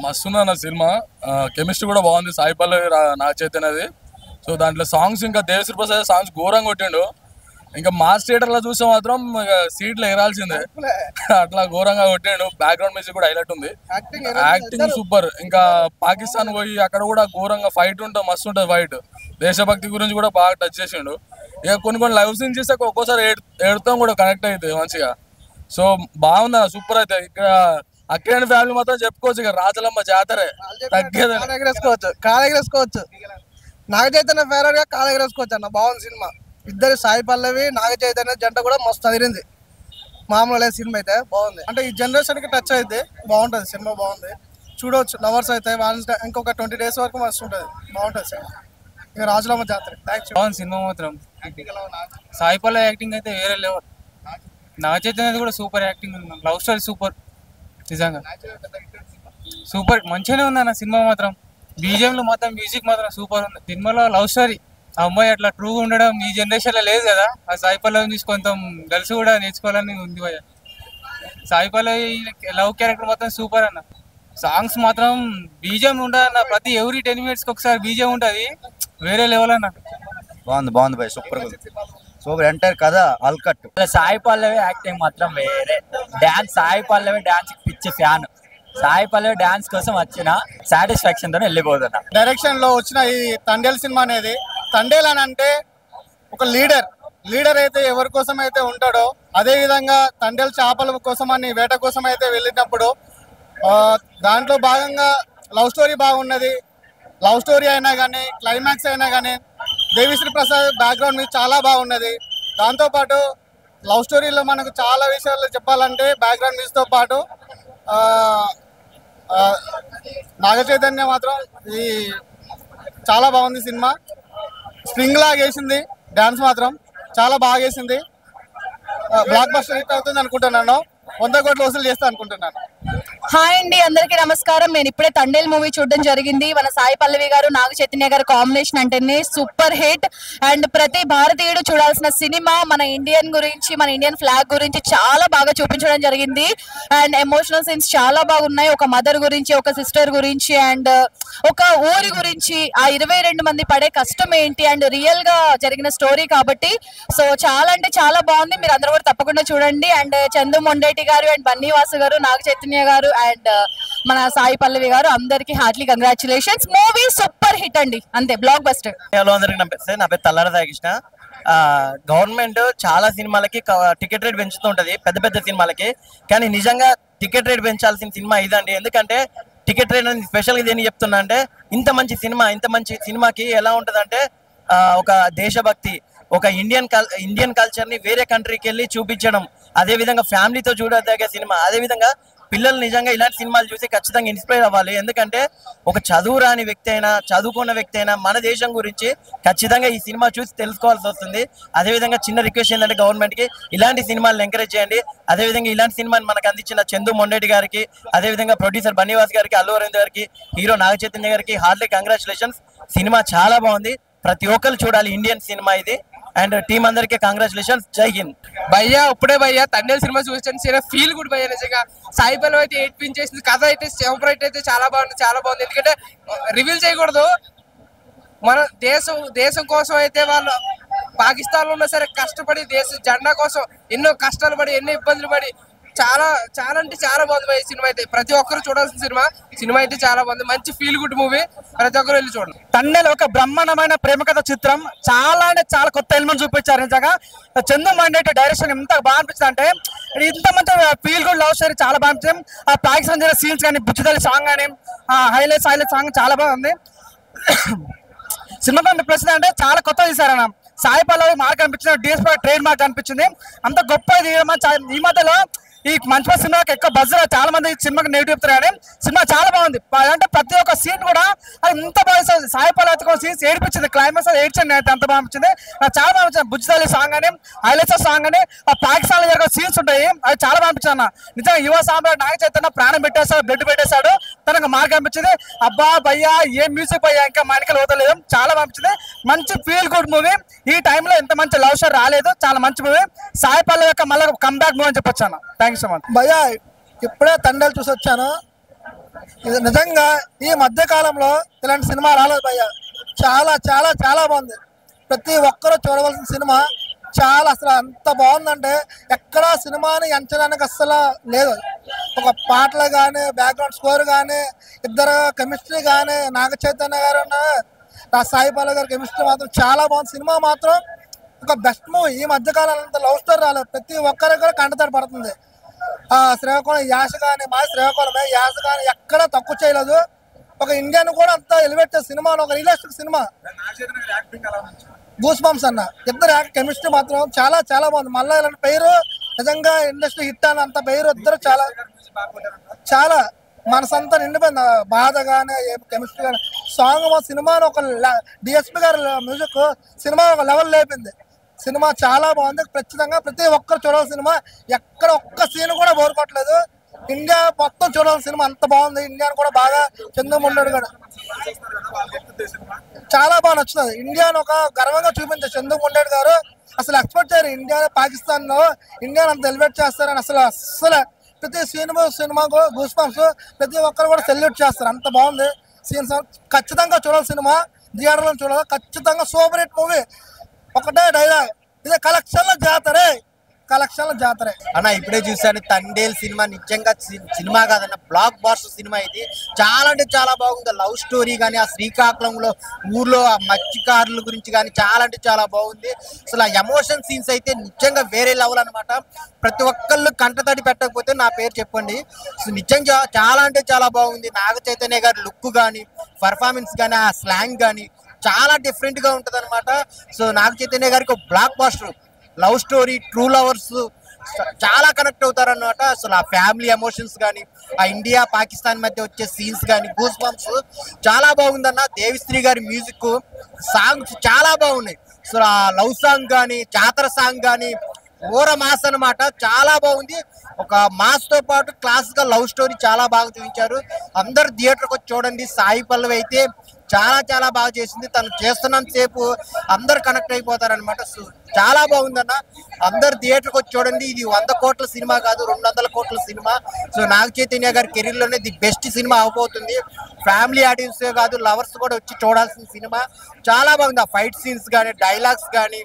మస్తుంది అన్న cinema. Chemistry కూడా బాగుంది. సాయి పల్లవి నాగ చైతన్యది. సో దాంట్లో సాంగ్స్ ఇంకా దేవిశ్రీ ప్రసాద్ సాంగ్స్ ఘోరంగా కొట్టిండు. ఇంకా మాస్ థియేటర్ లో చూస్తే మాత్రం సీట్లు ఎగరాల్సిందే, అట్లా ఘోరంగా కొట్టిండు. బ్యాక్గ్రౌండ్ మ్యూజిక్ కూడా హైలైట్ ఉంది. Acting super. ఇంకా పాకిస్తాన్ పోయి అక్కడ కూడా ఘోరంగా ఫైట్ ఉంటుంది, మస్తు ఉంటుంది ఫైట్. దేశభక్తి గురించి కూడా బాగా టచ్ చేసిండు. ఇక కొన్ని లైవ్ సీన్స్ చేస్తే ఒక్కోసారి ఏడుతాం కూడా, కనెక్ట్ అవుతుంది మంచిగా. సో బాగుంది, సూపర్ అయితే. ఇక్కడ అక్కినేని ఫ్యామిలీ మాత్రం చెప్పుకోవచ్చు, ఇక రాజలమ్మ జాతరే తగ్గేది. కాలెగరేసుకోవచ్చు. నాగ చైతన్య ఫేవరెట్ గా కాలెగరేసుకోవచ్చు అన్న. బాగుంది సినిమా. ఇద్దరు సాయి పల్లవి నాగ చైతన్య జంట కూడా మస్తు అదిరింది. మామూలు లేదు సినిమా అయితే బాగుంది. అంటే ఈ జనరేషన్ కి టచ్ అయితే బాగుంటది సినిమా. బాగుంది, చూడవచ్చు. లవర్స్ అయితే ఇంకొక 20 days వరకు మస్తు ఉంటుంది. బాగుంటుంది సినిమా. ఇక రాజులమ్మ జాతర. బాగుంది సినిమా మాత్రం. సాయి పల్లవి యాక్టింగ్ అయితే వేరే లెవెల్. నాగ చైతన్య కూడా సూపర్ యాక్టింగ్ ఉంది. లవ్ స్టోరీ సూపర్, నిజంగా సూపర్. మంచిగానే ఉంది అన్న సినిమా మాత్రం. బీజిఎంలో మాత్రం మ్యూజిక్ మాత్రం సూపర్ ఉంది. సినిమాలో లవ్ స్టోరీ, ఆ అమ్మాయి అట్లా ట్రూగా ఉండడం ఈ జనరేషన్ లో లేదు కదా. ఆ సాయి పల్లవి చూసి కొంత గర్ల్స్ కూడా నేర్చుకోవాలని ఉంది భయ. సాయి పల్లవి లవ్ క్యారెక్టర్ మాత్రం సూపర్ అన్న. సాంగ్స్ మాత్రం బీజిఎం ఉండదు అన్న. ప్రతి ఎవ్రీ 10 minutes ఒకసారి బీజిఎం ఉంటుంది, వేరే లెవెల్ అన్న. బాగుంది భయ, సూపర్ సూపర్. ఎంటైర్ కదా అల్కట్. సాయి పల్లవి యాక్టింగ్ మాత్రం వేరే. డాన్స్, సాయి పల్లవి డాన్స్ పిచ్చి ఫ్యాన్. సాయి పల్లవి డాన్స్ కోసం వచ్చిన సాటిస్ఫాక్షన్ తో వెళ్ళిపోతున్నా. డైరెక్షన్ లో వచ్చిన ఈ తండేల్ సినిమా అనేది, తండేల్ అని అంటే ఒక లీడర్ అయితే ఎవరి కోసం అయితే ఉంటాడో, అదే విధంగా తండేల్ చేపల కోసం అని వేట కోసం అయితే వెళ్ళినప్పుడు దాంట్లో భాగంగా లవ్ స్టోరీ బాగున్నది. లవ్ స్టోరీ అయినా కానీ, క్లైమాక్స్ అయినా కానీ, దేవిశ్రీ ప్రసాద్ బ్యాక్గ్రౌండ్ మీద చాలా బాగున్నది. దాంతోపాటు లవ్ స్టోరీలో మనకు చాలా విషయాలు చెప్పాలంటే బ్యాక్గ్రౌండ్ మ్యూజిక్తో పాటు నాగ చైతన్య మాత్రం ఈ చాలా బాగుంది సినిమా. స్ప్రింగ్ లాగా వేసింది. డాన్స్ మాత్రం చాలా బాగా వేసింది. బ్లాక్ బస్టర్ హిట్ అవుతుంది అనుకుంటున్నాను. 100 కోట్లు వసూలు చేస్తా అనుకుంటున్నాను. హాయ్ అండి, అందరికీ నమస్కారం. నేను ఇప్పుడే తండేల్ మూవీ చూడడం జరిగింది. మన సాయి పల్లవి గారు నాగ చైతన్య గారు కాంబినేషన్ అంటేనే సూపర్ హిట్. అండ్ ప్రతి భారతీయుడు చూడాల్సిన సినిమా. మన ఇండియన్ గురించి, మన ఇండియన్ ఫ్లాగ్ గురించి చాలా బాగా చూపించడం జరిగింది. అండ్ ఎమోషనల్ సీన్స్ చాలా బాగున్నాయి. ఒక మదర్ గురించి, ఒక సిస్టర్ గురించి, అండ్ ఒక ఊరి గురించి, ఆ 22 మంది పడే కష్టం ఏంటి, అండ్ రియల్ గా జరిగిన స్టోరీ కాబట్టి సో చాలా అంటే చాలా బాగుంది. మీరు అందరూ కూడా తప్పకుండా చూడండి. అండ్ చందు మొండేటి గారు, అండ్ బన్నీవాసు గారు, నాగ చైతన్య గారు, అండ్ మన సాయి పల్లవి గారు, అందరికి Hartley congratulations. Movie super hit అండి, అంతే. Block buster. అందరికి నమస్తే. నా పేరు తల్లార సాయికృష్ణ. గవర్నమెంట్ చాలా సినిమాలకి టికెట్ రేట్ పెంచుతూ ఉంటది, పెద్ద పెద్ద సినిమాలకి. కానీ నిజంగా టికెట్ రేట్ పెంచాల్సిన సినిమా ఇదండి. ఎందుకంటే టికెట్ రేట్ అనేది స్పెషల్గా దేని చెప్తున్నా అంటే, ఇంత మంచి సినిమాకి ఎలా ఉంటదంటే ఒక దేశభక్తి, ఒక ఇండియన్ కల్చర్ ని వేరే కంట్రీకి వెళ్ళి చూపించడం, అదే విధంగా ఫ్యామిలీతో చూడదగ్గ సినిమా. అదే విధంగా పిల్లలు నిజంగా ఇలాంటి సినిమాలు చూసి ఖచ్చితంగా ఇన్స్పైర్ అవ్వాలి. ఎందుకంటే ఒక చదువు రాని వ్యక్తి అయినా, చదువుకున్న వ్యక్తి అయినా మన దేశం గురించి ఖచ్చితంగా ఈ సినిమా చూసి తెలుసుకోవాల్సి వస్తుంది. అదేవిధంగా చిన్న రిక్వెస్ట్ ఏంటంటే గవర్నమెంట్కి ఇలాంటి సినిమాలను ఎంకరేజ్ చేయండి. అదేవిధంగా ఇలాంటి సినిమాని మనకు అందించిన చందు మొండేటి గారికి, అదేవిధంగా ప్రొడ్యూసర్ బన్నీవాస్ గారికి, అల్లు అరవింద్ గారికి, హీరో నాగ చైతన్య గారికి హార్ట్లీ కంగ్రాచులేషన్స్. సినిమా చాలా బాగుంది, ప్రతి ఒక్కరు చూడాలి. ఇండియన్ సినిమా ఇది. అండ్ టీమ్ అందరికీ కంగ్రాచులేషన్స్. జై హింద్. భయ్యా ఇప్పుడే భయ్యా తండేల్ సినిమా చూసాను, ఫీల్ గుడ్ భయ్యా. నిజంగా సాయి పల్లవి అయితే ఏడ్పించేసింది. కథ అయితే సెపరేట్ అయితే చాలా బాగుంది. ఎందుకంటే రివీల్ చేయకూడదు. మన దేశం కోసం అయితే వాళ్ళు పాకిస్తాన్ లో ఉన్నా సరే కష్టపడి దేశ జెండా కోసం ఎన్నో కష్టాలు పడి, ఎన్నో ఇబ్బందులు పడి చాలా అంటే చాలా బాగుంది భయ్య సినిమా అయితే. ప్రతి ఒక్కరు చూడాల్సిన సినిమా అయితే చాలా బాగుంది. మంచి ఫీల్ గుడ్ మూవీ, ప్రతి ఒక్కరు వెళ్ళి చూడండి. తండేల్ ఒక బ్రహ్మాండమైన ప్రేమ కథ చిత్రం. చాలా అంటే చాలా కొత్త ఎలిమెంట్ చూపించారు. నిజంగా చందు మండేటి డైరెక్షన్ ఎంత బాగా అనిపిస్తుంది అంటే, ఇంత మంచి ఫీల్ గుడ్ లవ్ స్టోరీ చాలా బాగా అనిపించింది. ఆ పాకిస్తాన్ జరిగిన సీన్స్ కానీ, బుచ్చిదల్లి సాంగ్ కానీ, హైలైట్స్ సాంగ్ చాలా బాగుంది. సినిమా ప్లస్ అంటే చాలా కొత్త తీశారన్న. సాయి పల్లవి మార్క్ అనిపించింది, డిఎస్పీ ట్రేడ్ మార్క్ అనిపించింది. అంత గొప్ప ఈ మధ్యలో ఈ మంచి సినిమాకి ఎక్కువ బజ్. చాలా మంది సినిమాకి నెగిటివ్ చెప్తారు, కానీ సినిమా చాలా బాగుంది. అంటే ప్రతి ఒక్క సీన్ కూడా అది ఇంత బాగా సాయి పల్లవి సీన్స్ ఏడిపించింది. క్లైమాక్స్ ఏడ్చండి అయితే అంత బాగా అనిపించింది. నాకు చాలా బాగా అనిపించింది. బుజ్జిదల్లి సాంగ్ అని, హైలైట్స్ సాంగ్ అని, ఆ పాకిస్తాన్ లో జరిగే సీన్స్ ఉంటాయి, అది చాలా బాగా అనిపించింది అన్న. నిజంగా యువ సాంబార్ నాగ చైతన్య ప్రాణం పెట్టేస్తాడు, బ్లడ్ పెట్టేశాడు. తనకు మార్క్ అనిపించింది. అబ్బా భయ్యా ఏం మ్యూజిక్ భయ్యా, ఇంకా మానికలు వదలేదు. చాలా బాగా అనిపించింది. మంచి ఫీల్ గుడ్ మూవీ. ఈ టైంలో ఇంత మంచి లవ్ స్టోరీ రాలేదు. చాలా మంచి మూవీ. సాయి పల్లవి యొక్క మళ్ళీ కమ్బ్యాక్ మూవీ అని చెప్పొచ్చు అన్న. Thank you so much. భయ్యా ఇప్పుడే తండేల్ చూసి వచ్చాను. ఇది నిజంగా ఈ మధ్య కాలంలో ఇలాంటి సినిమా రాలేదు భయ్య. చాలా చాలా చాలా బాగుంది. ప్రతి ఒక్కరూ చూడవలసిన సినిమా. చాలా అసలు అంత బాగుందంటే ఎక్కడా సినిమాని ఎంచడానికి అస్సలు లేదు. ఒక పాటలు కానీ, బ్యాక్గ్రౌండ్ స్కోర్ కానీ, ఇద్దరు కెమిస్ట్రీ కానీ, నాగ చైతన్య గారు సాయి పల్లవి గారి కెమిస్ట్రీ మాత్రం చాలా బాగుంది. సినిమా మాత్రం ఒక బెస్ట్ మూవీ. ఈ మధ్యకాలంలో అంత లవ్ స్టోరీ రాలేదు. ప్రతి ఒక్కరికి కూడా కంటతడి పడుతుంది. శ్రీకాకుళం యాస కానీ, మా శ్రీకాకుళమే యాస కానీ ఎక్కడా తక్కువ చేయలేదు. ఒక ఇండియన్ కూడా అంత ఎలివేట్ చేసే సినిమా, ఒక రియలిస్టిక్ సినిమా. గూస్ బంప్స్ అన్న ఇద్దరు కెమిస్ట్రీ మాత్రం చాలా చాలా బాగుంది. మళ్ళీ ఇలాంటి పేరు నిజంగా ఇండస్ట్రీ హిట్ అని అంత పేరు ఇద్దరు చాలా చాలా మనసంతా నిండిపోయింది. బాధ కానీ, కెమిస్ట్రీ కానీ, సాంగ్ మా సినిమాను ఒక డిఎస్పి గారి మ్యూజిక్ సినిమా ఒక లెవెల్ లేపింది. సినిమా చాలా బాగుంది. ఖచ్చితంగా ప్రతి ఒక్కరు చూడాల్సిన సినిమా. ఎక్కడ ఒక్క సీన్ కూడా బోరుకోవట్లేదు. ఇండియా మొత్తం చూడాల్సిన సినిమా అంత బాగుంది. ఇండియాను కూడా బాగా చంద్రముండడు కూడా చాలా బాగా నచ్చుతుంది. ఇండియాను ఒక గర్వంగా చూపించారు చంద్రముండడు గారు. అసలు ఎక్స్పెక్ట్ చేయరు ఇండియా పాకిస్తాన్ లో ఇండియాను అంత ఎలివేట్ చేస్తారని. అసలు ప్రతి సినిమాకు గూస్ బంప్స్ ప్రతి ఒక్కరు కూడా సెల్యూట్ చేస్తారు. అంత బాగుంది సీన్స్. ఖచ్చితంగా చూడాలి సినిమా. థియేటర్లో చూడాలి. ఖచ్చితంగా సూపర్ హిట్ మూవీ. ఒకటే డైలాగ్, ఇదే కలెక్షన్ల జాతరే, కలెక్షన్ల జాతరే అన్న. ఇప్పుడే చూసాను తండేల్ సినిమా. నిజంగా సినిమా కాదన్న, బ్లాక్ బాస్టర్ సినిమా ఇది. చాలా అంటే చాలా బాగుంది. లవ్ స్టోరీ కానీ, ఆ శ్రీకాకుళంలో ఊర్లో ఆ మత్స్యకారుల గురించి కానీ చాలా అంటే చాలా బాగుంది. అసలు ఆ ఎమోషన్ సీన్స్ అయితే నిజంగా వేరే లెవెల్ అనమాట. ప్రతి ఒక్కళ్ళు కంటతడి పెట్టకపోతే నా పేరు చెప్పండి. సో నిజంగా చాలా అంటే చాలా బాగుంది. నాగ చైతన్య గారి లుక్ కానీ, పర్ఫార్మెన్స్ కానీ, ఆ స్లాంగ్ కానీ చాలా డిఫరెంట్ గా ఉంటది అనమాట. సో నాగ చైతన్య గారికి ఒక blockbuster love story, true lovers చాలా కనెక్ట్ అవుతారన్నమాట. అసలు ఆ ఫ్యామిలీ ఎమోషన్స్ కానీ, ఆ ఇండియా పాకిస్తాన్ మధ్య వచ్చే సీన్స్ కానీ, గూస్ బంప్స్ చాలా బాగుందన్న. దేవిశ్రీ గారి మ్యూజిక్, సాంగ్స్ చాలా బాగున్నాయి. సో ఆ లవ్ సాంగ్ కానీ, జాతర సాంగ్ కానీ ఓర మాస్ అనమాట. చాలా బాగుంది. ఒక మాస్ తో పాటు క్లాస్ గా లవ్ స్టోరీ చాలా బాగా చూపించారు. అందరు థియేటర్కి వచ్చి చూడండి. సాయి పల్లవి అయితే చాలా చాలా బాగా చేసింది. తను చేస్తున్నంత సేపు అందరు కనెక్ట్ అయిపోతారనమాట. సో చాలా బాగుందన్న. అందరు థియేటర్కి వచ్చి చూడండి. ఇది 100 కోట్ల సినిమా కాదు, 200 కోట్ల సినిమా. సో నాగ చైతన్య గారి కెరీర్ లోనే ది బెస్ట్ సినిమా అవబోతుంది. ఫ్యామిలీ ఆడియన్స్ కాదు, లవర్స్ కూడా వచ్చి చూడాల్సిన సినిమా. చాలా బాగుంది. ఆ ఫైట్ సీన్స్ కానీ, డైలాగ్స్ కానీ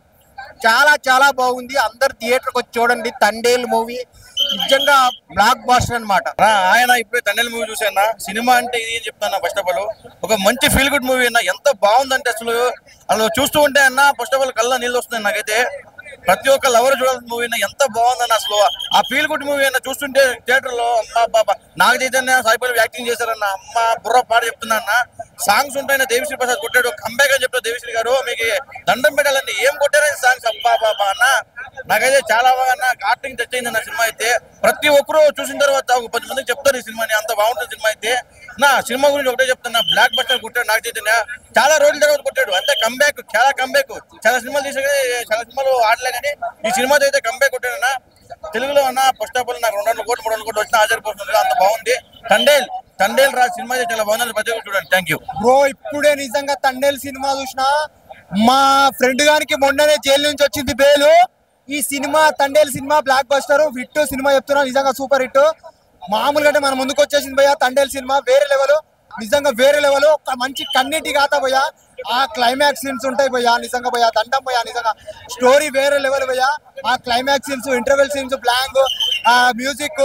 చాలా చాలా బాగుంది. అందరు థియేటర్కి వచ్చి చూడండి. తండేల్ మూవీ నిజంగా బ్లాక్ బాస్టర్ అనమాట. ఆయన ఇప్పుడే తండేల్ మూవీ చూసాను. సినిమా అంటే ఇది అని చెప్తాను. ఫస్ట్ ఆఫ్ ఆల్ ఒక మంచి ఫీల్ గుడ్ మూవీ అన్న. ఎంత బాగుందంటే అసలు చూస్తూ ఉంటే అన్న ఫస్ట్ ఆఫ్ ఆల్ కళ్ళ నీళ్ళు వస్తున్నాయి నాకైతే. ప్రతి ఒక్క లవర్ చూడాల్సిన మూవీ అన్న. ఎంత బాగుందన్న అసలు ఆ ఫీల్ గుడ్ మూవీ అన్న. చూస్తుంటే థియేటర్ లో అమ్మ బాబా నాగ చైతన్య, సాయి పల్లవి యాక్టింగ్ చేశారన్న. అమ్మ బుర్ర పాట చెప్తున్నా అన్న. సాంగ్స్ ఉంటాయన్న. దేవిశ్రీ ప్రసాద్ కొట్టాడు, కంబ్యాక్ అని చెప్తారు దేవిశ్రీ గారు. మీకు దండం పెట్టాలండి. ఏం కొట్టారని సాంగ్స్ అబ్బా బాబా అన్న. నాకైతే చాలా బాగా అన్న యాక్టింగ్ టచ్ అయింది అన్న. సినిమా అయితే ప్రతి ఒక్కరు చూసిన తర్వాత ఒక 10 మందికి చెప్తారు ఈ సినిమాని. అంత బాగుంటుంది సినిమా అయితే. నా సినిమా గురించి ఒకటే చెప్తున్నా, బ్లాక్ బస్టర్ కొట్టాడు నాగ చైతన్య. చాలా రోజుల తర్వాత కొట్టాడు. అంతే కంబ్యాక్, చాలా కంబ్యాక్. చాలా సినిమాలు తీసా కానీ చాలా సినిమాలు ఆడలే కానీ ఈ సినిమాతో అయితే కంబ్యాక్ కొట్టాడన్నా. తెలుగులో అన్న ఫస్ట్ ఆఫ్ ఆల్ నాకు 200 కోట్లు 300 కోట్లు వచ్చినా ఆశ్చర్యపోతుంది. అంత బాగుంది. తండేల్ రా సినిమా అయితే చాలా బాగుంది. ప్రతి ఒక్కరు చూడండి. Thank you bro. ఇప్పుడే నిజంగా తండేల్ సినిమా చూసిన మా ఫ్రెండ్ గారికి మొన్ననే జైలు నుంచి వచ్చింది బెయిల్. ఈ cinema Thandel cinema block buster hit cinema చెప్తున్నా. నిజంగా సూపర్ హిట్. మామూలుగా అంటే మన ముందుకు వచ్చేసింది భయ్యా. తండేల్ సినిమా వేరే లెవెల్, నిజంగా వేరే లెవెల్. ఒక మంచి కన్నీటి గాథ భయ్యా. ఆ క్లైమాక్స్ సీన్స్ ఉంటాయి భయ్యా. నిజంగా భయ్యా దండం భయ్యా. నిజంగా స్టోరీ వేరే లెవెల్ భయ్యా. ఆ climax scenes, interval scenes, blank, ఆ మ్యూజిక్,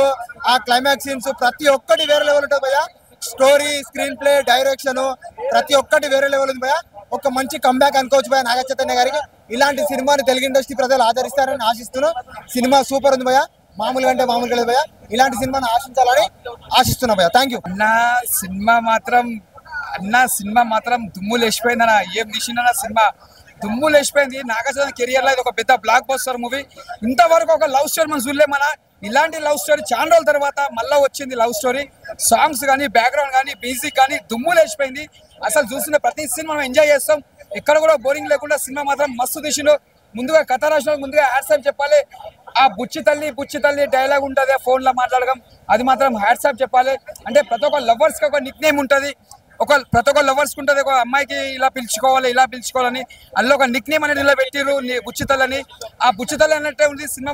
ఆ క్లైమాక్స్ సీన్స్ ప్రతి ఒక్కటి వేరే లెవెల్ ఉంటుంది భయ్యా. స్టోరీ, స్క్రీన్ ప్లే, డైరెక్షన్ ప్రతి ఒక్కటి వేరే లెవెల్ ఉంది భయ్యా. ఒక మంచి కంబ్యాక్ అనుకోవచ్చు భయ్యా నాగ చైతన్య గారికి. ఇలాంటి సినిమాని తెలుగు ఇండస్ట్రీ ప్రజలు ఆదరిస్తారని ఆశిస్తున్నాం. సినిమా సూపర్ ఉంది భయ్యా. మామూలుగా అంటే మామూలుగా లేదు భయ్యా. ఇలాంటి సినిమాని ఆశించాలని ఆశిస్తున్నా భయ్యా. Thank you. అన్న సినిమా మాత్రం దుమ్ము లేచిపోయిందన్న. ఏం తీసిందన్న సినిమా దుమ్ము లేచిపోయింది. నాగార్జున కెరియర్ లో ఇది ఒక పెద్ద బ్లాక్ బస్టర్ మూవీ. ఇంతవరకు ఒక లవ్ స్టోరీ మనం చూడలే. మన ఇలాంటి లవ్ స్టోరీ చాలా రోజుల తర్వాత మళ్ళీ వచ్చింది లవ్ స్టోరీ. సాంగ్స్ కానీ, బ్యాక్గ్రౌండ్ కానీ, మ్యూజిక్ కానీ దుమ్ము లేచిపోయింది. అసలు చూసిన ప్రతి సినిమా మనం ఎంజాయ్ చేస్తాం. ఎక్కడ కూడా బోరింగ్ లేకుండా సినిమా మాత్రం మస్తు తీసిండు. ముందుగా కథ రాసిన ముందుగా హ్యాట్సాప్ చెప్పాలి. ఆ బుచ్చి తల్లి డైలాగ్ ఉంటుంది ఫోన్ లో మాట్లాడడం, అది మాత్రం హ్యాట్సాప్ చెప్పాలి. అంటే ప్రతి ఒక్క లవర్స్ కి ఒక నిక్ నేమ్ ఉంటుంది. ప్రతి ఒక్క లవర్స్ కి ఉంటుంది. ఒక అమ్మాయికి ఇలా పిలుచుకోవాలని అందులో ఒక నిక్ నేమ్ అనేది ఇలా పెట్టిరు బుచ్చితల్లని. ఆ బుచ్చితల్లి అన్నట్టే ఉంది. సినిమా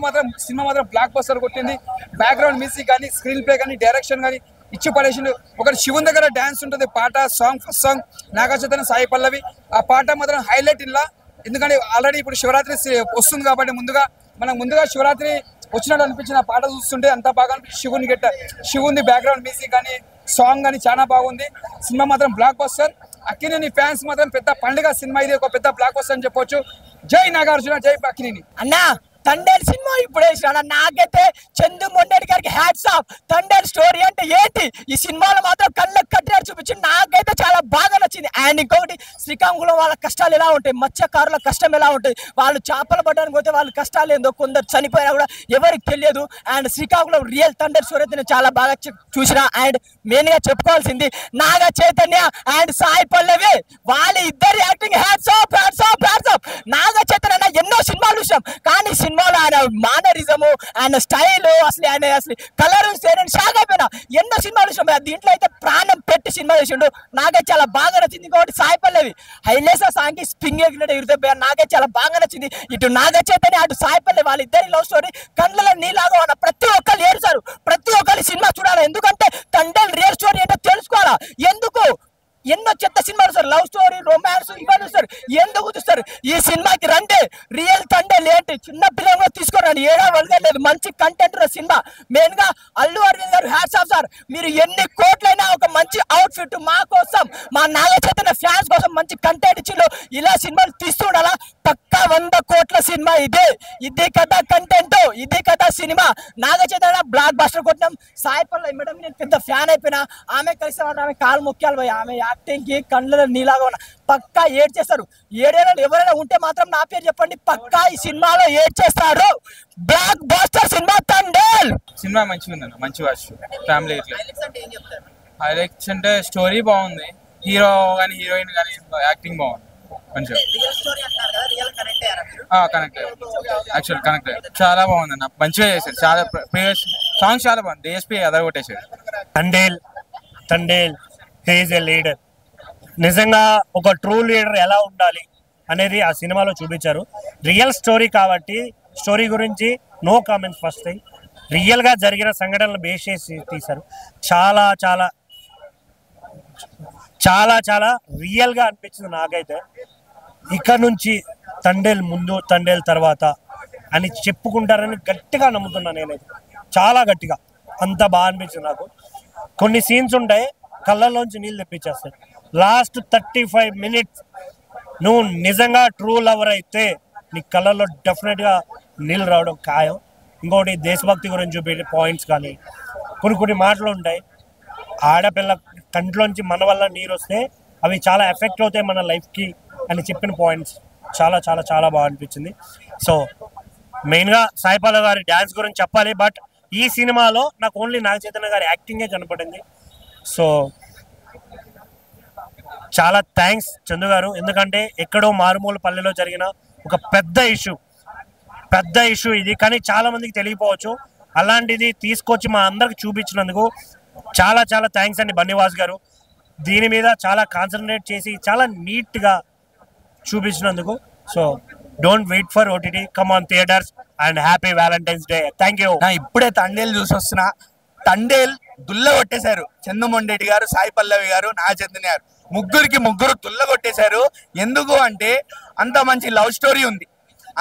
మాత్రం బ్లాక్ బస్టర్ కొట్టింది. బ్యాక్గ్రౌండ్ మ్యూజిక్ కానీ, స్క్రీన్ ప్లే కానీ, డైరెక్షన్ కానీ ఇచ్చి పడేసిండు. ఒకటి శివుని దగ్గర డాన్స్ ఉంటుంది, పాట song first song Naga Chaitanya Sai Pallavi. ఆ పాట మాత్రం హైలైట్ ఇలా, ఎందుకంటే ఆల్రెడీ ఇప్పుడు శివరాత్రి వస్తుంది కాబట్టి ముందుగా శివరాత్రి వచ్చినట్టు అనిపించిన ఆ పాట చూస్తుంటే అంత బాగా అనిపించింది. శివుని బ్యాక్గ్రౌండ్ మ్యూజిక్ కానీ సాంగ్ కానీ చాలా బాగుంది. సినిమా మాత్రం బ్లాక్ బస్టర్. అక్కినేని ఫ్యాన్స్ మాత్రం పెద్ద పండుగ సినిమా, ఇది ఒక పెద్ద బ్లాక్ బస్టర్ అని చెప్పొచ్చు. జై నాగార్జున, జై అక్కినేని. అన్నా తండేల్ సినిమా ఇప్పుడు వేసిన నాకైతే చందు మొండేటి గారికి హ్యాట్స్ ఆఫ్. తండేల్ స్టోరీ అంటే ఏంటి, ఈ సినిమాలో మాత్రం కళ్ళకు కట్టినట్టు చూపించింది, నాకైతే చాలా బాగా నచ్చింది. అండ్ ఇంకొకటి శ్రీకాకుళం వాళ్ళ కష్టాలు ఎలా ఉంటాయి, మత్స్యకారుల కష్టం ఎలా ఉంటుంది, వాళ్ళు చేపలు పట్టడానికి పోతే వాళ్ళ కష్టాలు ఏందో, కొందరు చనిపోయినా కూడా ఎవరికి తెలియదు. And Srikakulam real Thandel story అయితే నేను చాలా బాగా చూసిన. అండ్ మెయిన్ గా చెప్పుకోవాల్సింది నాగ చైతన్య అండ్ సాయి పల్లవి, వాళ్ళ ఇద్దరు acting hats off, hats off, hats off. Naga Chaitanya ఎన్నో సినిమాలు చూసాం, కానీ సినిమాలో ఆయన మానరిజము, ఆయన స్టైల్, అసలు కలర్ షాక్ అయిపోయినా. ఎన్నో సినిమాలు చూసాం, దీంట్లో అయితే ప్రాణం పెట్టి సినిమా చేసిండు, నాకైతే చాలా బాగా నచ్చింది. ఇంకొకటి సాయి పల్లవి హైలేసా సాంగ్ స్ప్రింగ్ ఎగినట్టు ఎగిరితే నాకైతే చాలా బాగా నచ్చింది. ఇటు నాగ చైతన్య అటు సాయి పల్లవి వాళ్ళ ఇద్దరి లవ్ స్టోరీ కళ్ళలో నీలాగా ఉన్న ప్రతి ఒక్కరు ఏడుస్తారు, ప్రతి ఒక్కరి సినిమా చూడాలి. ఎందుకంటే తండేల్ రియల్ స్టోరీ ఏంటో తెలుసుకోవాలా. ఎందుకు ఎన్నో చెత్త సినిమాలు సార్, లవ్ స్టోరీ, రొమాన్స్ ఇవన్నీ చూస్తారు, ఎందుకు చూస్తారు? ఈ సినిమాకి రండి, రియల్ తండేల్ ఏంటి చిన్న పిల్లలు తీసుకోరండి, ఏడా వదలలేదు, మంచి కంటెంట్ సినిమా. మెయిన్ గా అల్లు అరవింద్ గారు హ్యాట్స్ ఆఫ్ సార్, మీరు ఎన్ని కోట్లైనా ఒక మంచి అవుట్ ఫిట్ మా కోసం, మా నాగ చైతన్య ఫ్యాన్స్ కోసం మంచి కంటెంట్ ఇచ్చిండు. ఇలా సినిమాలు తీస్తూ ఉండాలా. పక్కా 100 కోట్ల సినిమా ఇదే, ఇది కదా కంటెంట్, ఇది కదా cinema. Naga Chaitanya block buster కొట్టినాం. Sai Pallavi madam నేను పెద్ద ఫ్యాన్ అయిపోయినా, ఆమె కలిసి ఆమె కాలు మొక్కాలి పోయి, ఆమె యాక్టింగ్ కి కళ్ళలో నీలాగా ఉన్న పక్కా ఏడ్ చేస్తారు. ఏడేళ్ళు ఎవరైనా ఉంటే మాత్రం నా పేరు చెప్పండి, పక్కా ఈ సినిమాలో ఏడ్ చేస్తారు. Block buster cinema Thandel. Cinema మంచిగా ఉందన్న, మంచి వాచ్ ఫ్యామిలీ. హైలైట్స్ అంటే స్టోరీ బాగుంది, హీరో కానీ హీరోయిన్ కానీ యాక్టింగ్ బాగుంది, మంచిగా కనెక్ట్ యాక్చువల్ కనెక్ట్ చాలా బాగుంది అన్న, మంచిగా చేశారు. చాలా ప్రీవియస్ సాంగ్స్ చాలా బాగుంది, డిఎస్పీ అదర్ కొట్టేశారు. Thandel is a leader. నిజంగా ఒక ట్రూ లీడర్ ఎలా ఉండాలి అనేది ఆ సినిమాలో చూపించారు. రియల్ స్టోరీ కాబట్టి స్టోరీ గురించి నో కామెంట్స్. ఫస్ట్ థింగ్, రియల్గా జరిగిన సంఘటనలు బేస్ చేసి తీశారు. చాలా చాలా చాలా చాలా రియల్గా అనిపించింది నాకైతే. ఇక్కడ నుంచి తండేల్ ముందు, తండేల్ తర్వాత అని చెప్పుకుంటారని గట్టిగా నమ్ముతున్నాను నేనైతే, చాలా గట్టిగా. అంత బాగా అనిపించింది నాకు. కొన్ని సీన్స్ ఉంటాయి కళ్ళల్లోంచి నీళ్ళు తెప్పించేస్తాయి. లాస్ట్ 35 మినిట్స్ నువ్వు నిజంగా ట్రూ లవర్ అయితే నీ కళ్ళల్లో డెఫినెట్గా నీళ్ళు రావడం ఖాయం. ఇంకోటి దేశభక్తి గురించి చూపే పాయింట్స్ కానీ కొన్ని మాటలు ఉంటాయి. ఆడపిల్ల కంట్లోంచి మన వల్ల నీరు వస్తే అవి చాలా ఎఫెక్ట్ అవుతాయి మన లైఫ్కి అని చెప్పిన పాయింట్స్ చాలా చాలా చాలా బాగా అనిపించింది. సో మెయిన్గా సాయి పల్లవి గారి డ్యాన్స్ గురించి చెప్పాలి, బట్ ఈ సినిమాలో నాకు ఓన్లీ నాగ చైతన్య గారి యాక్టింగే కనపడింది. సో చాలా థ్యాంక్స్ చందు గారు, ఎందుకంటే ఎక్కడో మారుమూల పల్లెలో జరిగిన ఒక పెద్ద ఇష్యూ ఇది, కానీ చాలా మందికి తెలియపోవచ్చు. అలాంటిది తీసుకొచ్చి మా అందరికి చూపించినందుకు చాలా చాలా థ్యాంక్స్ అండి బన్నీవాస్ గారు. దీని మీద చాలా కాన్సన్ట్రేట్ చేసి చాలా నీట్గా చూపించినందుకు. So don't wait for OTT, come on theatres and happy Valentine's day. Thank you. ఇప్పుడే తండేల్ చూసి వస్తున్నా. తండేల్ దుల్ల కొట్టేశారు. చందుమొండేటి గారు, సాయి పల్లవి గారు, నాగ చైతన్య గారు ముగ్గురు దుల్ల కొట్టేశారు. ఎందుకు అంటే అంత మంచి లవ్ స్టోరీ ఉంది,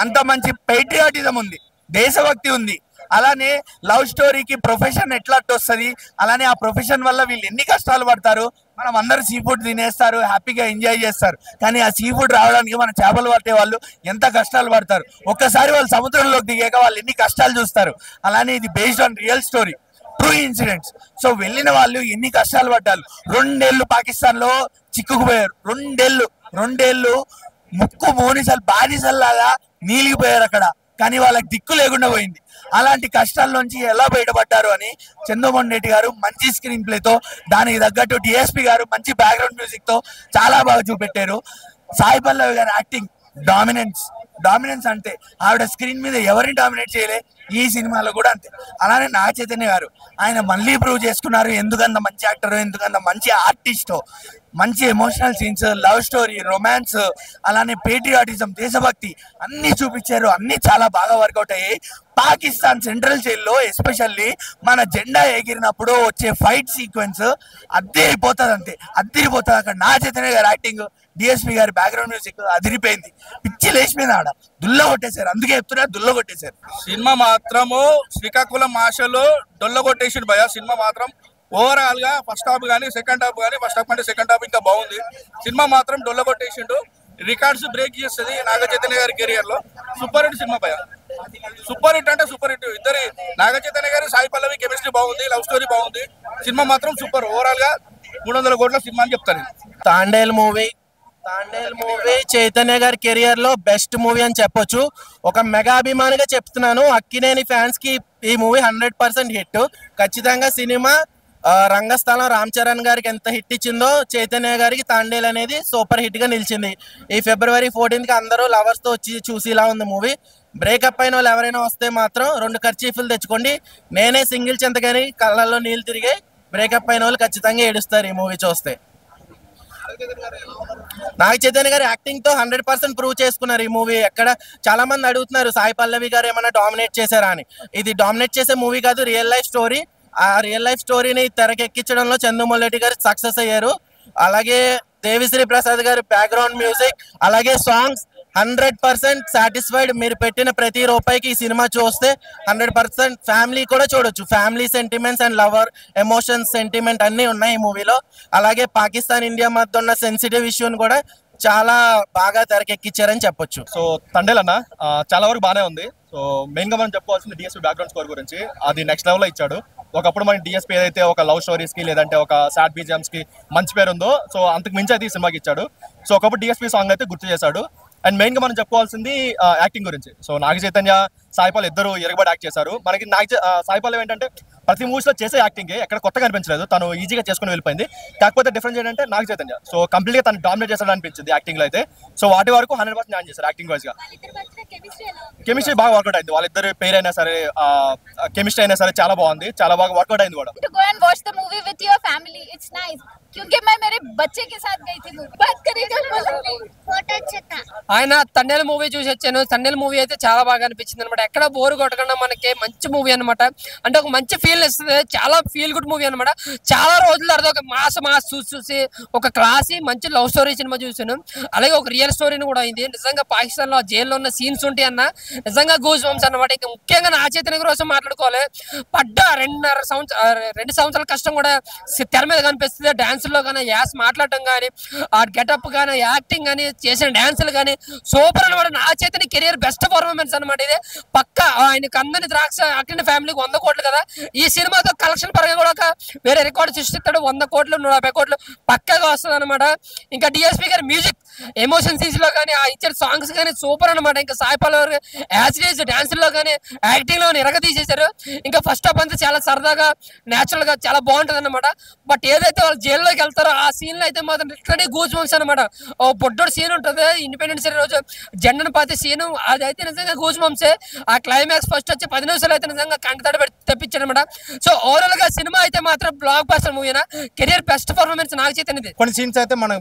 అంత మంచి పేట్రియాటిజం ఉంది, దేశభక్తి ఉంది. అలానే లవ్ స్టోరీకి ప్రొఫెషన్ ఎట్లా వస్తుంది, అలానే ఆ ప్రొఫెషన్ వల్ల వీళ్ళు ఎన్ని కష్టాలు పడతారు. మనం అందరూ సీ ఫుడ్ తినేస్తారు, హ్యాపీగా ఎంజాయ్ చేస్తారు, కానీ ఆ సీ ఫుడ్ రావడానికి మన చేపలు పట్టే వాళ్ళు ఎంత కష్టాలు పడతారు. ఒక్కసారి వాళ్ళు సముద్రంలోకి దిగాక వాళ్ళు ఎన్ని కష్టాలు చూస్తారు. అలానే ఇది based on real story, true incidents. So వెళ్ళిన వాళ్ళు ఎన్ని కష్టాలు పడ్డారు. 2 ఏళ్ళు పాకిస్తాన్ లో చిక్కుకుపోయారు. 2 ఏళ్ళు ముక్కు మోనిసలు బానిసల్లాగా నీలిగిపోయారు అక్కడ, కానీ వాళ్ళకి దిక్కు లేకుండా పోయింది. అలాంటి కష్టాల నుంచి ఎలా బయటపడ్డారు అని చందుమొండేటి గారు మంచి స్క్రీన్ ప్లేతో, దానికి తగ్గట్టు డిఎస్పీ గారు మంచి బ్యాక్గ్రౌండ్ మ్యూజిక్ తో చాలా బాగా చూపెట్టారు. సాయి పల్లవి గారు యాక్టింగ్ డామినెన్స్ అంటే ఆవిడ స్క్రీన్ మీద ఎవరిని డామినేట్ చేయలే, ఈ సినిమాలో కూడా అంతే. అలానే నాగ చైతన్య గారు ఆయన మళ్ళీ ప్రూవ్ చేసుకున్నారు ఎందుకంత మంచి యాక్టర్, ఎందుకంత మంచి ఆర్టిస్ట్. మంచి emotional scenes, love story, romance, అలానే పేట్రియాటిజం, దేశభక్తి అన్ని చూపించారు. అన్ని చాలా బాగా వర్కౌట్ అయ్యాయి. పాకిస్తాన్ సెంట్రల్ జైల్లో ఎస్పెషల్లీ మన జెండా ఎగిరినప్పుడు వచ్చే ఫైట్ సీక్వెన్స్ అద్దరిపోతుంది, అంతే అద్దరిపోతుంది. అక్కడ నాగ చైతన్య గారి యాక్టింగ్, డిఎస్పీ గారి బ్యాక్గ్రౌండ్ మ్యూజిక్ అదిరిపోయింది. పిచ్చి లేచిపోయింది ఆడ, దుల్ల కొట్టేశారు. అందుకే చెప్తున్నారు దుల్ల కొట్టేశారు. సినిమా మాత్రము శ్రీకాకుళం ఆశలు డొల్ల కొట్టేసిండు భయ. సినిమా మాత్రం ఓవరాల్ గా ఫస్ట్ హాఫ్ కానీ సెకండ్ హాఫ్ కానీ, ఫస్ట్ హాఫ్ అంటే సెకండ్ హాఫ్ ఇంకా బాగుంది. సినిమా మాత్రం డొల్ల కొట్టేసిండు. రికార్డ్స్ బ్రేక్ చేస్తుంది నాగ చైతన్య గారి కెరియర్ లో. సూపర్ హిట్ సినిమా భయ, సూపర్ హిట్ అంటే సూపర్ హిట్. ఇద్దరి నాగ చైతన్య గారి సాయి పల్లవి కెమిస్ట్రీ బాగుంది, లవ్ స్టోరీ బాగుంది. సినిమా మాత్రం సూపర్. ఓవరాల్ గా 300 కోట్ల సినిమా అని చెప్తాను. తాండేల్ మూవీ చైతన్య గారి కెరియర్ లో బెస్ట్ మూవీ అని చెప్పొచ్చు. ఒక మెగా అభిమానిగా చెప్తున్నాను. అక్కినేని ఫ్యాన్స్ కి ఈ మూవీ 100% హిట్. ఖచ్చితంగా సినిమా రంగస్థలం రామ్ చరణ్ గారికి ఎంత హిట్ ఇచ్చిందో చైతన్య గారికి తాండేల్ అనేది సూపర్ హిట్ గా నిలిచింది. ఈ February 14th అందరూ లవర్స్ తో వచ్చి చూసేలా ఉంది మూవీ. బ్రేకప్ అయిన వాళ్ళు ఎవరైనా వస్తే మాత్రం 2 ఖర్చీఫ్లు తెచ్చుకోండి. నేనే సింగిల్ చెంతగాని కళ్ళల్లో నీళ్ళు తిరిగి బ్రేకప్ అయిన వాళ్ళు ఖచ్చితంగా ఏడుస్తారు ఈ మూవీ చూస్తే. నాగ చైతన్య గారు యాక్టింగ్ తో 100% ప్రూవ్ చేసుకున్నారు ఈ మూవీ. ఎక్కడ చాలా మంది అడుగుతున్నారు సాయి పల్లవి గారు ఏమైనా డామినేట్ చేశారా అని. ఇది డామినేట్ చేసే మూవీ కాదు, రియల్ లైఫ్ స్టోరీ. ఆ రియల్ లైఫ్ స్టోరీని తెరకెక్కించడంలో చందుమొల్లెడ్డి గారు సక్సెస్ అయ్యారు. అలాగే దేవిశ్రీ ప్రసాద్ గారు బ్యాక్గ్రౌండ్ మ్యూజిక్, అలాగే సాంగ్స్ 100% సాటిస్ఫైడ్. మీరు పెట్టిన ప్రతి రూపాయికి ఈ సినిమా చూస్తే 100% ఫ్యామిలీ కూడా చూడొచ్చు. Family sentiments and lover emotions sentiment అన్నీ ఉన్నాయి ఈ మూవీలో. అలాగే పాకిస్తాన్ ఇండియా మధ్య ఉన్న సెన్సిటివ్ ఇష్యూని కూడా చాలా బాగా తెరకెక్కించారని చెప్పొచ్చు. సో తండేల్ అన్న చాలా వరకు బాగానే ఉంది. సో మెయిన్ గా మనం చెప్పుకోవాల్సింది డిఎస్పీ బ్యాక్గ్రౌండ్ స్కోర్ గురించి. అది నెక్స్ట్ లెవెల్ లో ఇచ్చాడు. ఒకప్పుడు మన డిఎస్పీ ఏదైతే ఒక లవ్ స్టోరీస్ కి లేదంటే ఒక సాడ్ బీజిఎమ్స్ కి మంచి పేరు ఉందో, సో అంతకు మించి అయితే ఈ సినిమాకి ఇచ్చాడు. సో ఒకప్పుడు డిఎస్పీ సాంగ్ అయితే గుర్తు చేశాడు. అండ్ మెయిన్ గా మనం చెప్పుకోవాల్సింది యాక్టింగ్ గురించి. సో నాగ చైతన్య సాయి పల్లవి ఇద్దరు ఎరగబడి యాక్ట్ చేశారు. మనకి సాయి పల్లవి ఏంటంటే ప్రతి మూవీస్ లో చేసే యాక్టింగ్ ఎక్కడ కొత్తగా అనిపించలేదు, తను ఈజీగా చేసుకుని వెళ్ళిపోయింది. కాకపోతే డిఫరెన్స్ ఏంటంటే నాగ చైతన్య సో కంప్లీట్ గా తను డామినేట్ చేశాడు అనిపించింది యాక్టింగ్ లో అయితే. సో వాటి వరకు 100% న్యాయం చేశారు యాక్టింగ్ వైజ్ గా. కెమిస్ట్రీ బాగా వర్కౌట్ అయింది. వాళ్ళిద్దరు పేరు అయినా సరే, కెమిస్ట్రీ అయినా సరే చాలా బాగుంది, చాలా బాగా వర్కౌట్ అయింది కూడా. To go and watch the movie with your family, it's nice. क्योंकि मैं मेरे बच्चे के साथ गई थी. बात करेगा फोटो अच्छा था. ఆయన తండేల్ మూవీ చూసి వచ్చాను. తండేల్ మూవీ అయితే చాలా బాగా అనిపించింది అనమాట. ఎక్కడ బోర్ కొట్టకుండా మనకి మంచి మూవీ అనమాట. అంటే ఒక మంచి ఫీల్ ఇస్తుంది. చాలా ఫీల్ గుడ్ మూవీ అనమాట. చాలా రోజుల తర్వాత ఒక మాస్ చూసి ఒక క్లాసీ మంచి లవ్ స్టోరీ సినిమా చూసాను. అలాగే ఒక రియల్ స్టోరీని కూడా అయింది. నిజంగా పాకిస్తాన్ లో జైల్లో ఉన్న సీన్స్ ఉంటాయి అన్న, నిజంగా గూస్ బంప్స్ అనమాట. ఇంకా ముఖ్యంగా నా చైతన్య కోసం మాట్లాడుకోవాలి. పడ్డ 2 సంవత్సరాల కష్టం కూడా తెర మీద కనిపిస్తుంది. డాన్స్ లో కానీ, యాస్ మాట్లాడటం కానీ, ఆ గెటప్ కానీ, యాక్టింగ్ కానీ, చేసిన డాన్సులు కానీ సూపర్ అనమాట. నా చైతన్య కెరియర్ బెస్ట్ పర్ఫార్మెన్స్ అనమాట ఇది. పక్క ఆయనకు అందరి ద్రాక్ష అక్కడ ఫ్యామిలీకి 100 కోట్లు కదా. ఈ సినిమాతో కలెక్షన్ పరంగా కూడా ఒక వేరే రికార్డు సృష్టిస్తాడు. 100 కోట్లు 150 కోట్లు పక్కగా వస్తుంది అనమాట. ఇంకా డిఎస్పీ గారి మ్యూజిక్ ఎమోషన్ సీన్స్ లో కానీ, ఆ ఇచ్చిన సాంగ్స్ కానీ సూపర్ అనమాట. ఇంకా సాయి పల్లవి యాసిడేజ్ డాన్స్ లో కానీ, యాక్టింగ్ లో ఎరగ తీసేశారు. ఇంకా ఫస్ట్ హాఫ్ అంతా చాలా సరదాగా నేచురల్ గా చాలా బాగుంటది అనమాట. బట్ ఏదైతే వాళ్ళు జైల్లోకి వెళ్తారో ఆ సీన్ లో అయితే మాత్రం లిటరలీ గూస్ బంప్స్ అనమాట. ఓ పొడ్డోడు సీన్ ఉంటుంది ఇండిపెండెన్స్ డే రోజు జెండను పాతే సీన్, అదైతే నిజంగా గూస్ బంప్సే. ఆ క్లైమాక్స్ ఫస్ట్ వచ్చి 10 నిమిషాలు అయితే నిజంగా కంటతడి తెప్పించాడు అనమాట. సో ఓవరాల్ గా సినిమా అయితే మాత్రం బ్లాక్ బస్టర్ మూవీనా. కెరియర్ బెస్ట్ పర్ఫార్మెన్స్ నాగ చైతన్యది. కొన్ని సీన్స్ అయితే మన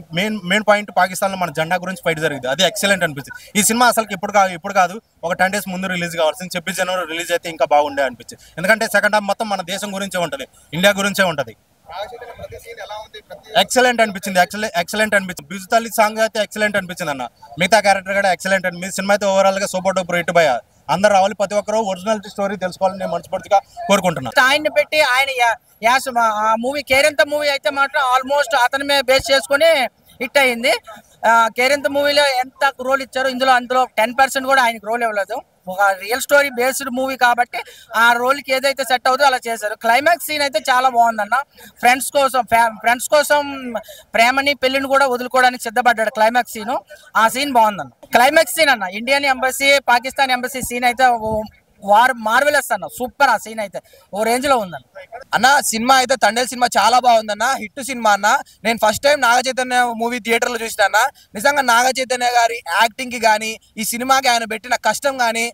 మెయిన్ పాయింట్ పాకిస్తాన్ లో మన జెండా గురించి ఫైట్ జరిగింది. అది ఎక్సలెంట్ అనిపించింది. ఈ సినిమా అసలు ఇప్పుడు కాదు ఒక 10 days ముందు రిలీజ్ కావాల్సింది. 26 January రిలీజ్ అయితే ఇంకా బాగుండే అనిపించింది. ఎందుకంటే సెకండ్ హాఫ్ మొత్తం మన దేశం గురించే ఉంటది, ఇండియా గురించే ఉంటది. ఎక్సలెంట్ అనిపించింది. బిజుతల్లి సాంగ్ అయితే ఎక్సలెంట్ అనిపించింది అన్న. మిగతా క్యారెక్టర్ కూడా ఎక్సలెంట్ అనిపించింది. సినిమా అయితే ఓవరాల్ గా సూపర్ డూపర్ హిట్ భయ. అందరు రావాలి, ప్రతి ఒక్కరు ఒరిజినల్ స్టోరీ తెలుసుకోవాలని నేను మనస్ఫూర్తిగా కోరుకుంటున్నాను. ఆయన్ని పెట్టి ఆయన యాస్ మూవీ కేరింత మూవీ అయితే మాత్రం ఆల్మోస్ట్ అతని మీద బేస్ చేసుకుని హిట్ అయింది. కేరింత మూవీలో ఎంత రోల్ ఇచ్చారో అందులో 10% కూడా ఆయనకు రోల్ ఇవ్వలేదు. ఒక రియల్ స్టోరీ బేస్డ్ మూవీ కాబట్టి ఆ రోల్కి ఏదైతే సెట్ అవుతుందో అలా చేశారు. క్లైమాక్స్ సీన్ అయితే చాలా బాగుందన్న. ఫ్రెండ్స్ కోసం ప్రేమని పెళ్లిని కూడా వదులుకోవడానికి సిద్ధపడ్డాడు క్లైమాక్స్ సీన్. ఆ సీన్ బాగుందన్న. క్లైమాక్స్ సీన్ అన్న Indian embassy Pakistan embassy scene అయితే మార్వెలస్ అన్న, సూపర్. ఆ సీన్ అయితే ఓ రేంజ్ లో ఉందన్న. అన్న సినిమా అయితే తండేల్ సినిమా చాలా బాగుందన్న, హిట్ సినిమా అన్న. నేను first time Naga Chaitanya movie theatre లో చూసిన అన్న. నిజంగా నాగ చైతన్య గారి యాక్టింగ్ కి కానీ ఈ సినిమాకి ఆయన పెట్టిన కష్టం కానీ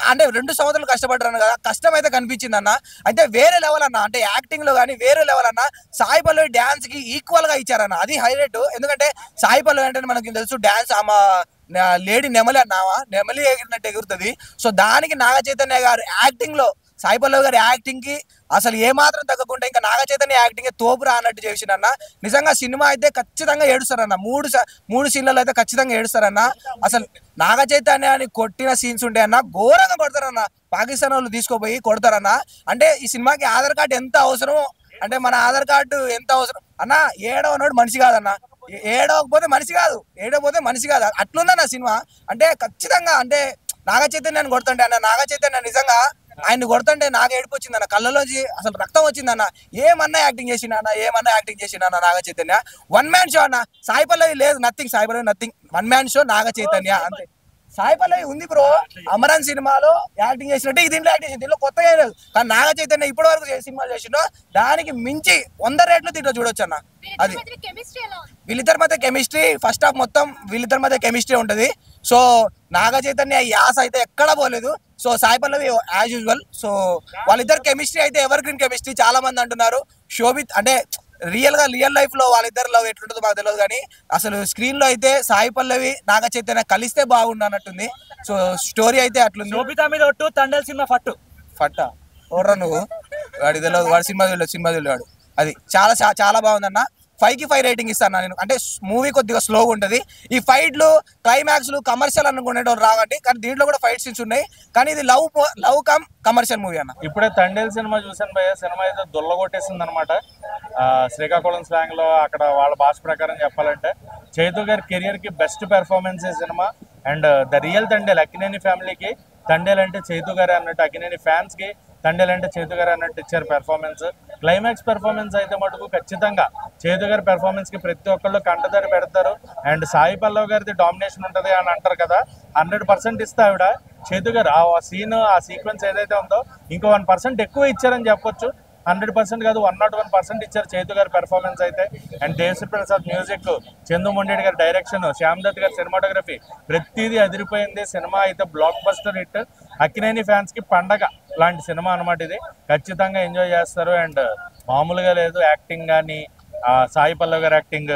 అంటే 2 సంవత్సరాలు కష్టపడ్డాను కదా, కష్టం అయితే కనిపించింది అన్న. అంటే వేరే లెవెల్ అన్న, అంటే యాక్టింగ్ లో కానీ వేరే లెవెల్ అన్న. సాయి పల్లవి డాన్స్ కి ఈక్వల్ గా ఇచ్చారన్న, అది హైలైట్. ఎందుకంటే సాయి పల్లవి అంటే మనకి తెలుసు డాన్స్ ఆమె లేడీ నెమలి అన్నావా, నెమలి ఎగిరినట్టు ఎగురుతుంది. సో దానికి నాగ చైతన్య గారు యాక్టింగ్ లో సాయి పల్లవి గారి యాక్టింగ్ కి అసలు ఏమాత్రం తగ్గకుండా ఇంకా నాగ చైతన్య యాక్టింగ్ తోపురా అన్నట్టు చేసినన్న. నిజంగా సినిమా అయితే ఖచ్చితంగా ఏడుస్తారన్న, మూడు సీన్లలో అయితే ఖచ్చితంగా ఏడుస్తారన్న. అసలు నాగ చైతన్యాన్ని కొట్టిన సీన్స్ ఉంటాయన్న, ఘోరంగా కొడతారన్న. పాకిస్తాన్ వాళ్ళు తీసుకోపోయి కొడతారన్న. అంటే ఈ సినిమాకి ఆధార్ కార్డు ఎంత అవసరం, అంటే మన ఆధార్ కార్డు ఎంత అవసరం అన్న. ఏడవనోడు మనిషి కాదన్న, ఏడవకపోతే మనిషి కాదు అట్లుందన్న సినిమా. అంటే ఖచ్చితంగా అంటే నాగ చైతన్యాన్ని కొడుతుంటే అన్న, నాగ చైతన్య నిజంగా ఆయన్ని కొడుతుంటే నాకు ఏడుపు వచ్చిందన్న, కళ్ళలోంచి అసలు రక్తం వచ్చిందన్న. ఏమన్నా acting చేసిందన్న Naga Chaitanya. 1 man show అన్న. సాయి పల్లవి లేదు, nothing. Sai Pallavi nothing. 1 man show Naga Chaitanya అంతే. సాయి పల్లవి ఉంది బ్రో, అమరన్ సినిమాలో యాక్టింగ్ చేసినట్టు దీంట్లో యాక్టింగ్ చేసి, దీంట్లో కొత్తగా లేదు. కానీ నాగ చైతన్య ఇప్పటి వరకు సినిమాలు చేసిండో దానికి మించి 100 రేట్లు దీంట్లో చూడొచ్చు అన్న. అది వీళ్ళిద్దరి మధ్య కెమిస్ట్రీ, ఫస్ట్ హాఫ్ మొత్తం వీళ్ళిద్దరి మధ్య కెమిస్ట్రీ ఉంటుంది. సో నాగ చైతన్య యాస అయితే ఎక్కడా పోలేదు. So Sai Pallavi as usual. So వాళ్ళిద్దరు కెమిస్ట్రీ అయితే ఎవర్ గ్రీన్ కెమిస్ట్రీ. చాలా మంది అంటున్నారు శోభిత్ అంటే రియల్ లైఫ్ లో వాళ్ళిద్దరు లవ్ ఎట్లుంటుందో మాకు తెలియదు, కానీ అసలు స్క్రీన్ లో అయితే సాయి పల్లవి నాగ చైతన్య కలిస్తే బాగుండు అన్నట్టుంది. సో స్టోరీ అయితే అట్లుంది. శోభిత మీద ఒట్టు, తండేల్ సినిమా ఫట్ట ఓర్రా నువ్వు, వాడి తెలియదు, వాడి సినిమా తెలియదు. అది చాలా బాగుందన్న. 5కి 5 రేటింగ్ ఇస్తాను నేను. అంటే మూవీ కొద్దిగా స్లోగా ఉంటుంది. ఈ ఫైట్లు క్లైమాక్స్లు కమర్షియల్ అనుకునేటోళ్ళు రావండి, కానీ దీంట్లో కూడా ఫైట్ సీన్స్ ఉన్నాయి. కానీ ఇది లవ్ కమ్ కమర్షియల్ మూవీ అన్న. ఇప్పుడే తండేల్ సినిమా చూసాను భయ్య. సినిమా అయితే దొల్లగొట్టేసింది అనమాట. శ్రీకాకుళం స్లాంగ్ లో అక్కడ వాళ్ళ భాష ప్రకారం చెప్పాలంటే చైతు గారి కెరియర్ కి best performance cinema. And the real Thandel, Akkineni ఫ్యామిలీకి తండేల్ అంటే చైతు గారే అన్నట్టు, అక్కినేని ఫ్యాన్స్ కి తండేల్ అంటే చైతు గారు అన్నట్టు ఇచ్చారు పెర్ఫార్మెన్స్. క్లైమాక్స్ పెర్ఫార్మెన్స్ అయితే మటుకు ఖచ్చితంగా చైతు గారి పెర్ఫార్మెన్స్ కి ప్రతి ఒక్కళ్ళు కంటదారి పెడతారు. అండ్ సాయి పల్లవి గారిది డామినేషన్ ఉంటుంది అని అంటారు కదా, 100% ఇస్తే ఆవిడ చైతు గారు ఆ సీన్, ఆ సీక్వెన్స్ ఏదైతే ఉందో ఇంకో 1% ఎక్కువ ఇచ్చారని చెప్పొచ్చు. 100% కాదు, 101% ఇచ్చారు చైతు గారి పెర్ఫార్మెన్స్ అయితే. అండ్ దేవశ్రీ ప్రసాద్ మ్యూజిక్, చందు మొండేటి గారి డైరెక్షన్, శ్యామ్ దత్ గారి సినిమాటోగ్రఫీ, ప్రతిదీ అదిరిపోయింది. సినిమా అయితే block buster hit. Akkineni fans కి పండగ లాంటి సినిమా అనమాట ఇది. ఖచ్చితంగా ఎంజాయ్ చేస్తారు. అండ్ మామూలుగా లేదు, యాక్టింగ్ కానీ సాయి పల్లవి గారి యాక్టింగ్,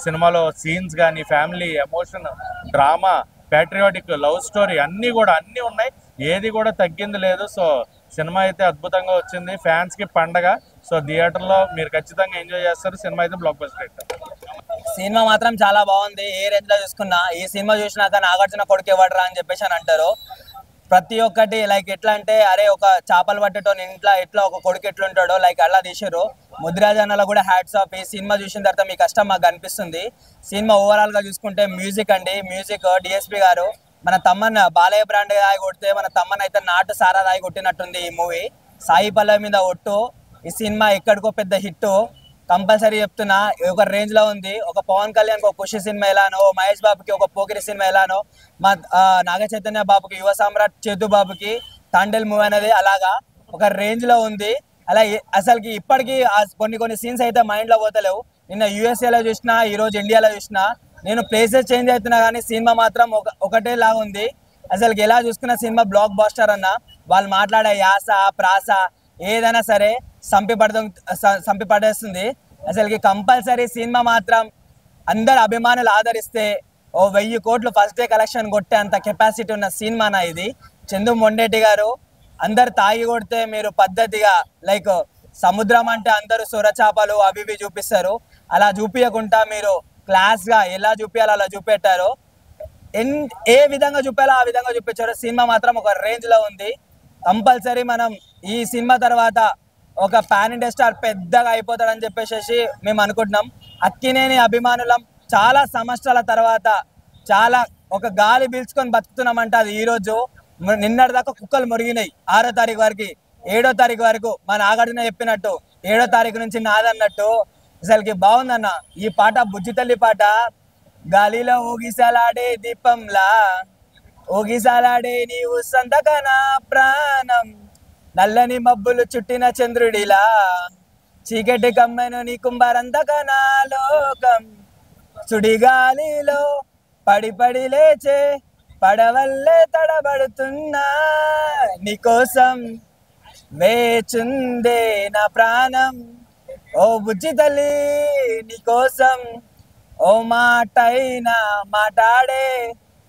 సినిమాలో సీన్స్ కానీ, family emotion, drama, patriotic, love story అన్నీ ఉన్నాయి. ఏది కూడా తగ్గింది లేదు. సో సినిమా అయితే అద్భుతంగా వచ్చింది, ఫ్యాన్స్ కి పండగ. సో థియేటర్ లో మీరు ఖచ్చితంగా ఎంజాయ్ చేస్తారు. సినిమా అయితే బ్లాక్ బస్టర్ హిట్. సినిమా మాత్రం చాలా బాగుంది. ఏ రేంజ్ లో చూసుకున్నా ఈ సినిమా చూసినాక నాగార్జున కొడుకు ఎవడరా అని చెప్పేసి అని అంటారు. ప్రతి ఒక్కటి లైక్ ఎట్లా అంటే, అరే ఒక చేపలు పట్టేటోని ఇంట్లో ఎట్లా ఒక కొడుకు ఎట్లుంటాడో లైక్ అలా తీసారు. ముద్రాజ్ అన్నలో కూడా హ్యాట్స్ ఆఫ్. ఈ సినిమా చూసిన తర్వాత మీ కష్టం మాకు అనిపిస్తుంది. సినిమా ఓవరాల్ గా చూసుకుంటే మ్యూజిక్ డిఎస్పి గారు మన తమ్మన్ బాలయ్య బ్రాండ్ రాయి కొడితే మన తమ్మన్ అయితే నాటు సారా రాయి కొట్టినట్టుంది ఈ మూవీ. సాయి పల్లవి మీద ఒట్టు. ఈ సినిమా ఎక్కడికో పెద్ద హిట్ కంపల్సరీ చెప్తున్నా. ఒక రేంజ్ లో ఉంది. ఒక పవన్ కళ్యాణ్ ఒక ఖుషి సినిమా ఎలానో, మహేష్ బాబుకి ఒక పోకిరి సినిమా ఎలానో, మా నాగ చైతన్య బాబుకి యువ సామ్రాట్ చేతు బాబుకి తండేల్ మూవీ అనేది అలాగా ఒక రేంజ్ లో ఉంది. అలా అసలుకి ఇప్పటికీ కొన్ని సీన్స్ అయితే మైండ్ లో పోతలేవు. నిన్న యూఎస్ఏలో చూసినా, ఈ రోజు ఇండియాలో చూసినా, నేను ప్లేసెస్ చేంజ్ అవుతున్నా కానీ సినిమా మాత్రం ఒకటే లాగా ఉంది. అసలుకి ఎలా చూసుకున్న సినిమా బ్లాక్ బాస్టర్ అన్న. వాళ్ళు మాట్లాడే యాస, ప్రాస ఏదైనా సరే సంపి పడేస్తుంది. అసలుకి కంపల్సరీ సినిమా మాత్రం అందరు అభిమానులు ఆదరిస్తే 1000 కోట్లు ఫస్ట్ డే కలెక్షన్ కొట్టే అంత కెపాసిటీ ఉన్న సినిమానా ఇది. చందు మొండేటి గారు అందరు తాగి కొడితే మీరు పద్ధతిగా లైక్ సముద్రం అంటే అందరూ సొరచాపలు అవి ఇవి చూపిస్తారు. అలా చూపించకుండా మీరు క్లాస్ గా ఎలా చూపించాలో అలా చూపెట్టారు. ఏ విధంగా చూపాలో ఆ విధంగా చూపించారు. సినిమా మాత్రం ఒక రేంజ్ లో ఉంది. కంపల్సరీ మనం ఈ సినిమా తర్వాత ఒక పాన్ ఇండియా స్టార్ పెద్దగా అయిపోతాడని చెప్పేసి మేము అనుకుంటున్నాం. అక్కినేని అభిమానులం చాలా సంవత్సరాల తర్వాత చాలా ఒక గాలి పీల్చుకొని బతుకుతున్నామంటే అది ఈ రోజు. నిన్నటి దాకా కుక్కలు మురిగినాయి. 6వ తారీఖు వరకు 7వ తారీఖు వరకు మన నాగార్జున చెప్పినట్టు 7వ తారీఖు నుంచి నాదన్నట్టు. అసలుకి బాగుందన్న ఈ పాట. బుజ్జి తల్లి పాట. గాలిలో ఊగిసలాడే దీపంలా ఊగిసాలాడే నీవు సంతకన ప్రాణం నల్లని మబ్బులు చుట్టిన చంద్రుడిలా చీకటి కమ్మెను నీ కుంభరంతకనా లోకం సుడిగాలిలో పడి పడి లేచే పడవల్లే తడబడుతున్నా నీకోసం వేచుందే నా ప్రాణం ఓ బుజ్జి తల్లి నీకోసం ఓ మాటైనా మాట్లాడే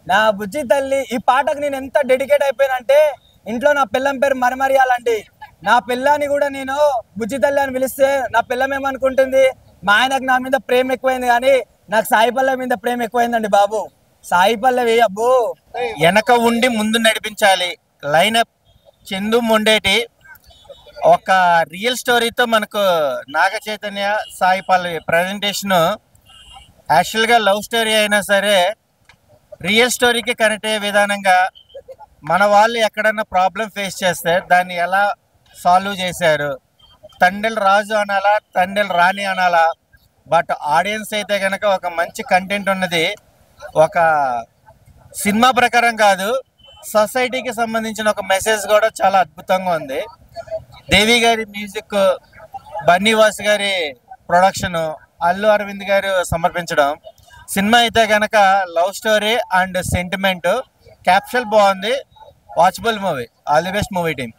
నా బుజ్జి తల్లి. ఈ పాటకు నేను ఎంత డెడికేట్ అయిపోయానంటే ఇంట్లో నా పిల్లం పేరు మరమరియాలండి. నా పిల్లాన్ని కూడా నేను బుజ్జి తల్లి అని పిలిస్తే నా పిల్లం ఏమనుకుంటుంది, మా ఆయనకు నా మీద ప్రేమ ఎక్కువైంది కానీ నాకు సాయి పల్లవి మీద ప్రేమ ఎక్కువైందండి బాబు. సాయి పల్లవి అబ్బో వెనక ఉండి ముందు నడిపించాలి లైనప్ చందు మొండేటి ఒక రియల్ స్టోరీతో మనకు నాగ చైతన్య సాయి పల్లవి ప్రజెంటేషన్ యాక్చువల్గా లవ్ స్టోరీ అయినా సరే రియల్ స్టోరీకి కనెక్ట్ అయ్యే విధానంగా మన వాళ్ళు ఎక్కడన్నా ప్రాబ్లం ఫేస్ చేస్తే దాన్ని ఎలా సాల్వ్ చేశారు. తండెల్ రాజు అనాలా తండెల్ రాణి అనాలా, బట్ ఆడియన్స్ అయితే కనుక ఒక మంచి కంటెంట్ ఉన్నది. ఒక సినిమా ప్రకారం కాదు, సొసైటీకి సంబంధించిన ఒక మెసేజ్ కూడా చాలా అద్భుతంగా ఉంది. దేవి గారి మ్యూజిక్, బన్నీవాస్ గారి ప్రొడక్షన్, అల్లు అరవింద్ గారు సమర్పించడం. సినిమా అయితే కనుక love story and sentiment, caption బాగుంది, watchable movie. All the best movie team.